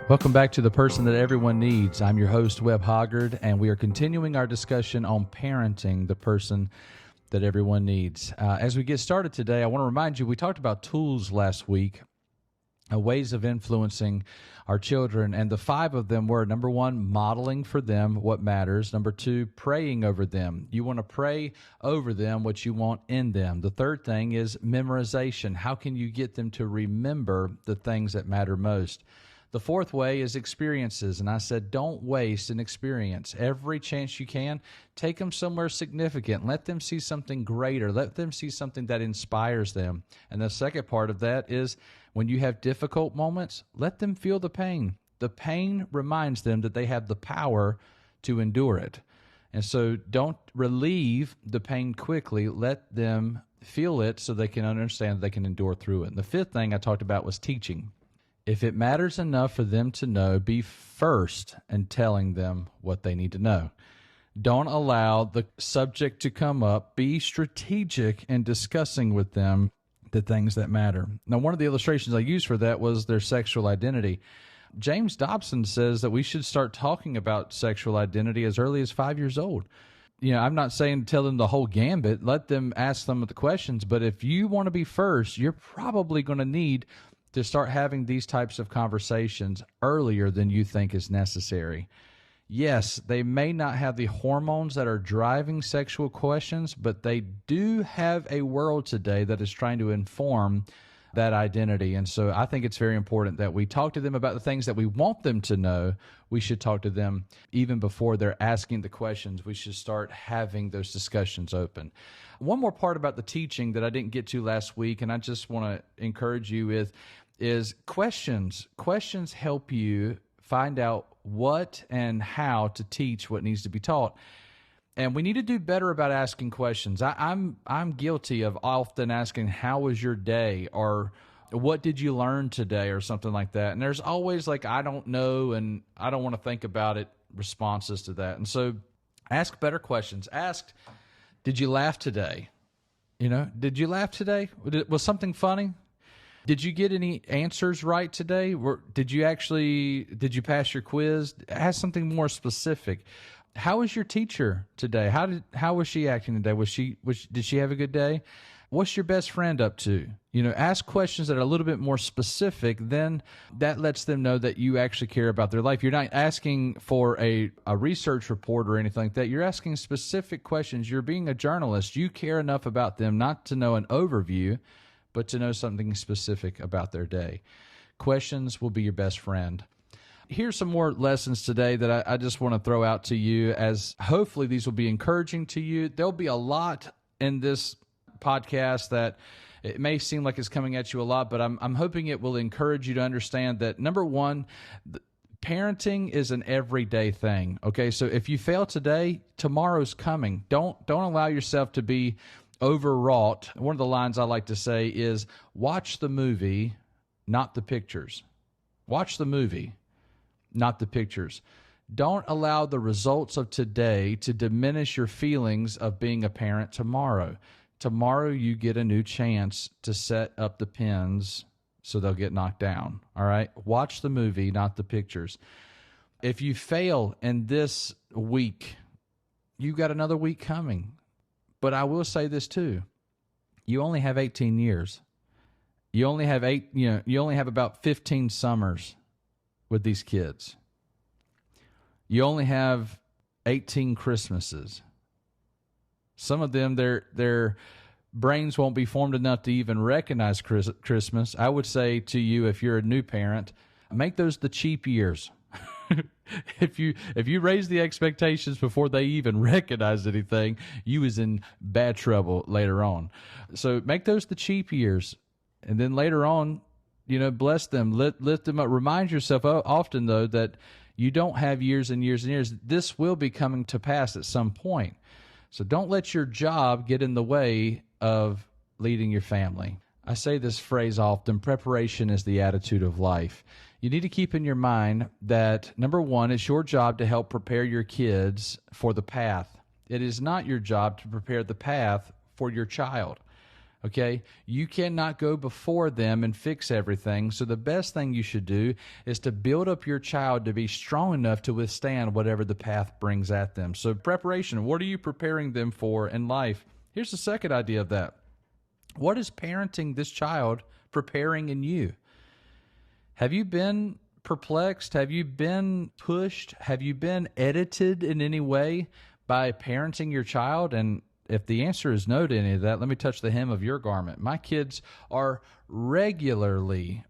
Welcome back to The Person That Everyone Needs. I'm your host, Webb Hoggard, and we are continuing our discussion on parenting the person that everyone needs. As we get started today, I want to remind you, we talked about tools last week, ways of influencing our children, and the 5 of them were, number 1, modeling for them what matters. Number 2, praying over them. You want to pray over them what you want in them. The third thing is memorization. How can you get them to remember the things that matter most? The fourth way is experiences, and I said don't waste an experience. Every chance you can, take them somewhere significant. Let them see something greater. Let them see something that inspires them. And the second part of that is when you have difficult moments, let them feel the pain. The pain reminds them that they have the power to endure it. And so don't relieve the pain quickly. Let them feel it so they can understand that they can endure through it. And the fifth thing I talked about was teaching. If it matters enough for them to know, be first in telling them what they need to know. Don't allow the subject to come up. Be strategic in discussing with them the things that matter. Now, one of the illustrations I used for that was their sexual identity. James Dobson says that we should start talking about sexual identity as early as 5 years old. I'm not saying tell them the whole gambit. Let them ask them the questions. But if you want to be first, you're probably going to need to start having these types of conversations earlier than you think is necessary. Yes, they may not have the hormones that are driving sexual questions, but they do have a world today that is trying to inform that identity. And so I think it's very important that we talk to them about the things that we want them to know. We should talk to them even before they're asking the questions. We should start having those discussions open. One more part about the teaching that I didn't get to last week, and I just want to encourage you with, is questions. Questions help you find out what and how to teach what needs to be taught. And we need to do better about asking questions. I'm guilty of often asking, how was your day? Or what did you learn today? Or something like that. And there's always like, I don't know and I don't want to think about it responses to that. And so ask better questions. Ask, did you laugh today? Did you laugh today? Was something funny? Did you get any answers right today? Did you pass your quiz? Ask something more specific. How was your teacher today? How was she acting today? Did she have a good day? What's your best friend up to? Ask questions that are a little bit more specific. Then that lets them know that you actually care about their life. You're not asking for a research report or anything like that. You're asking specific questions. You're being a journalist. You care enough about them not to know an overview, but to know something specific about their day. Questions will be your best friend. Here's some more lessons today that I just want to throw out to you, as hopefully these will be encouraging to you. There'll be a lot in this podcast that it may seem like it's coming at you a lot, but I'm hoping it will encourage you to understand that, number one, parenting is an everyday thing. Okay, so if you fail today, tomorrow's coming. Don't allow yourself to be overwrought. One of the lines I like to say is, watch the movie, not the pictures. Watch the movie, not the pictures. Don't allow the results of today to diminish your feelings of being a parent tomorrow. Tomorrow you get a new chance to set up the pins so they'll get knocked down. All right? Watch the movie, not the pictures. If you fail in this week, you got another week coming. But I will say this too. You only have 18 years. You only have you only have about 15 summers with these kids. You only have 18 Christmases. Some of them, their brains won't be formed enough to even recognize Christmas. I would say to you, if you're a new parent, make those the cheap years. If you raise the expectations before they even recognize anything, you was in bad trouble later on. So make those the cheap years, and then later on, bless them, lift them up. Remind yourself often, though, that you don't have years and years and years. This will be coming to pass at some point. So don't let your job get in the way of leading your family. I say this phrase often: preparation is the attitude of life. You need to keep in your mind that, number one, it's your job to help prepare your kids for the path. It is not your job to prepare the path for your child. Okay, you cannot go before them and fix everything. So the best thing you should do is to build up your child to be strong enough to withstand whatever the path brings at them. So preparation, what are you preparing them for in life? Here's the second idea of that. What is parenting this child preparing in you? Have you been perplexed? Have you been pushed? Have you been edited in any way by parenting your child? And if the answer is no to any of that, let me touch the hem of your garment. My kids are regularly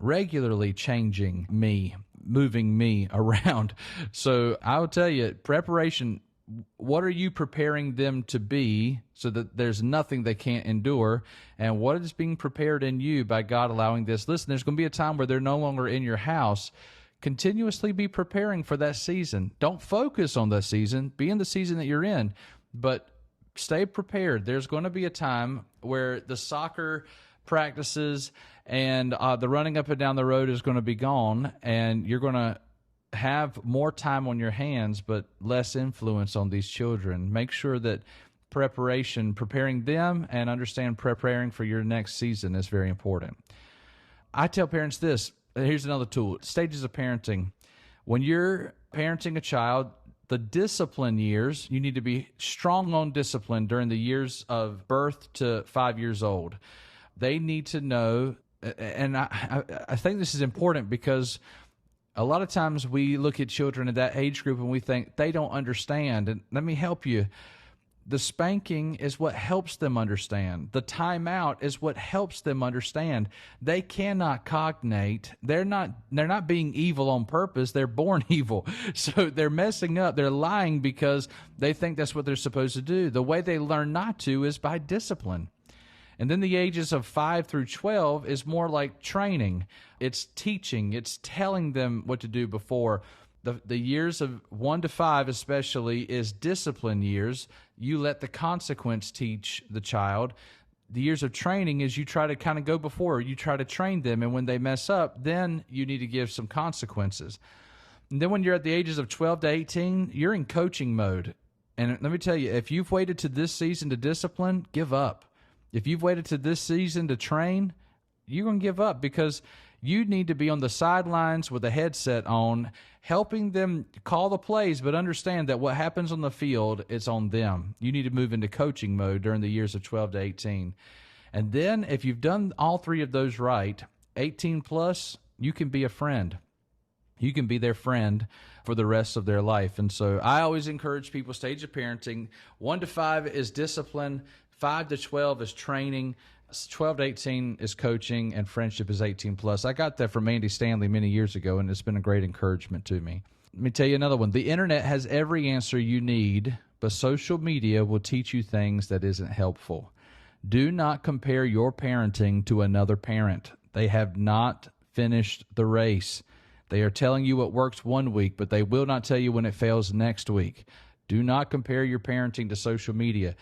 changing me, moving me around. So I will tell you, preparation, what are you preparing them to be so that there's nothing they can't endure? And what is being prepared in you by God allowing this? Listen, there's going to be a time where they're no longer in your house. Continuously be preparing for that season. Don't focus on that season. Be in the season that you're in, but stay prepared. There's going to be a time where the soccer practices and the running up and down the road is going to be gone, and you're going to have more time on your hands but less influence on these children. Make sure that preparing them and understand preparing for your next season is very important. I tell parents this. Here's another tool. Stages of parenting. When you're parenting a child, the discipline years, you need to be strong on discipline during the years of birth to 5 years old. They need to know, and I think this is important because a lot of times we look at children in that age group and we think they don't understand. And let me help you. The spanking is what helps them understand. The timeout is what helps them understand. They cannot cognate. They're not being evil on purpose. They're born evil. So they're messing up. They're lying because they think that's what they're supposed to do. The way they learn not to is by discipline. And then the ages of 5 through 12 is more like training. It's teaching. It's telling them what to do before. The years of 1 to 5 especially is discipline years. You let the consequence teach the child. The years of training is you try to kind of go before. You try to train them, and when they mess up, then you need to give some consequences. And then when you're at the ages of 12 to 18, you're in coaching mode. And let me tell you, if you've waited to this season to discipline, give up. If you've waited to this season to train, you're going to give up because you need to be on the sidelines with a headset on, helping them call the plays, but understand that what happens on the field is on them. You need to move into coaching mode during the years of 12 to 18. And then if you've done all three of those right, 18 plus, you can be a friend. You can be their friend for the rest of their life. And so I always encourage people, stage of parenting, 1 to 5 is discipline, 5 to 12 is training, 12 to 18 is coaching, and friendship is 18 plus. I got that from Andy Stanley many years ago, and it's been a great encouragement to me. Let me tell you another one. The internet has every answer you need, but social media will teach you things that isn't helpful. Do not compare your parenting to another parent. They have not finished the race. They are telling you what works one week, but they will not tell you when it fails next week. Do not compare your parenting to social media.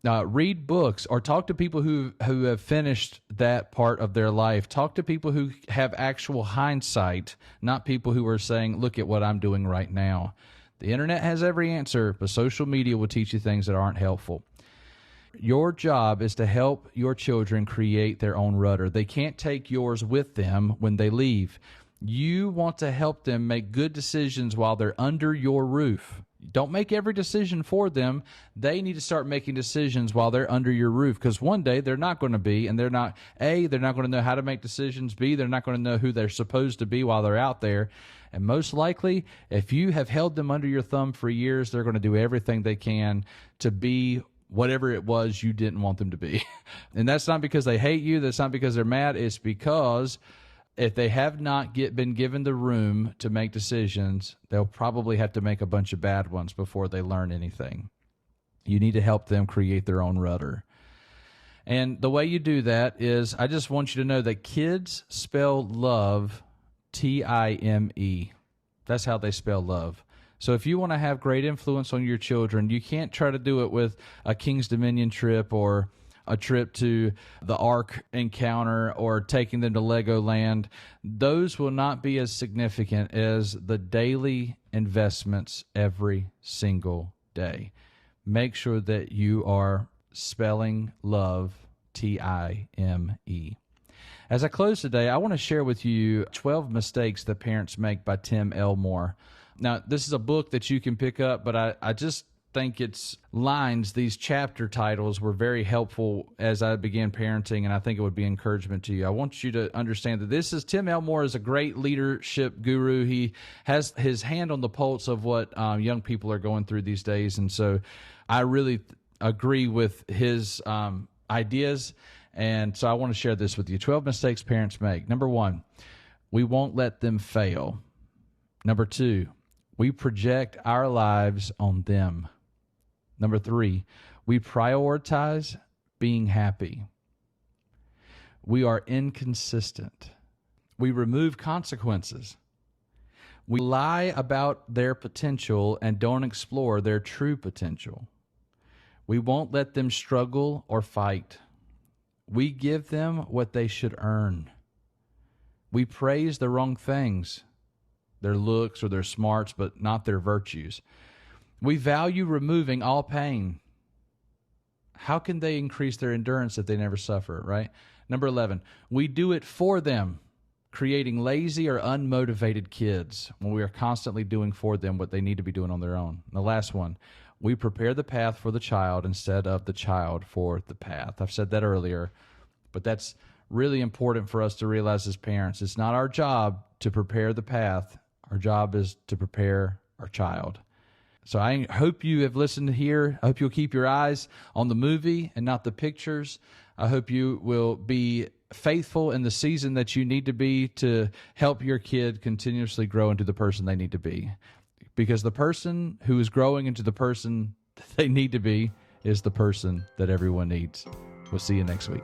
Read books or talk to people who have finished that part of their life. Talk to people who have actual hindsight, not people who are saying, look at what I'm doing right now. The internet has every answer, but social media will teach you things that aren't helpful. Your job is to help your children create their own rudder. They can't take yours with them when they leave. You want to help them make good decisions while they're under your roof. Don't make every decision for them. They need to start making decisions while they're under your roof, because one day they're not going to be, and they're not going to know how to make decisions. B, they're not going to know who they're supposed to be while they're out there. And most likely, if you have held them under your thumb for years, they're going to do everything they can to be whatever it was you didn't want them to be. And that's not because they hate you. That's not because they're mad. It's because if they have not been given the room to make decisions, they'll probably have to make a bunch of bad ones before they learn anything. You need to help them create their own rudder. And the way you do that is, I just want you to know that kids spell love T-I-M-E. That's how they spell love. So if you want to have great influence on your children, you can't try to do it with a King's Dominion trip or a trip to the Ark encounter or taking them to Legoland. Those will not be as significant as the daily investments every single day. Make sure that you are spelling love As I close today, I want to share with you 12 Mistakes That Parents Make by Tim Elmore. Now, this is a book that you can pick up, but I just think these chapter titles were very helpful as I began parenting, and I think it would be encouragement to you. I want you to understand that Tim Elmore is a great leadership guru. He has his hand on the pulse of what young people are going through these days, and so I really agree with his ideas. And so I want to share this with you. 12 mistakes parents make. Number 1, we won't let them fail. Number 2, we project our lives on them. Number 3, we prioritize being happy. We are inconsistent. We remove consequences. We lie about their potential and don't explore their true potential. We won't let them struggle or fight. We give them what they should earn. We praise the wrong things, their looks or their smarts, but not their virtues. We value removing all pain. How can they increase their endurance if they never suffer, right? Number 11, we do it for them, creating lazy or unmotivated kids when we are constantly doing for them what they need to be doing on their own. And the last one, we prepare the path for the child instead of the child for the path. I've said that earlier, but that's really important for us to realize as parents. It's not our job to prepare the path. Our job is to prepare our child. So I hope you have listened here. I hope you'll keep your eyes on the movie and not the pictures. I hope you will be faithful in the season that you need to be to help your kid continuously grow into the person they need to be. Because the person who is growing into the person that they need to be is the person that everyone needs. We'll see you next week.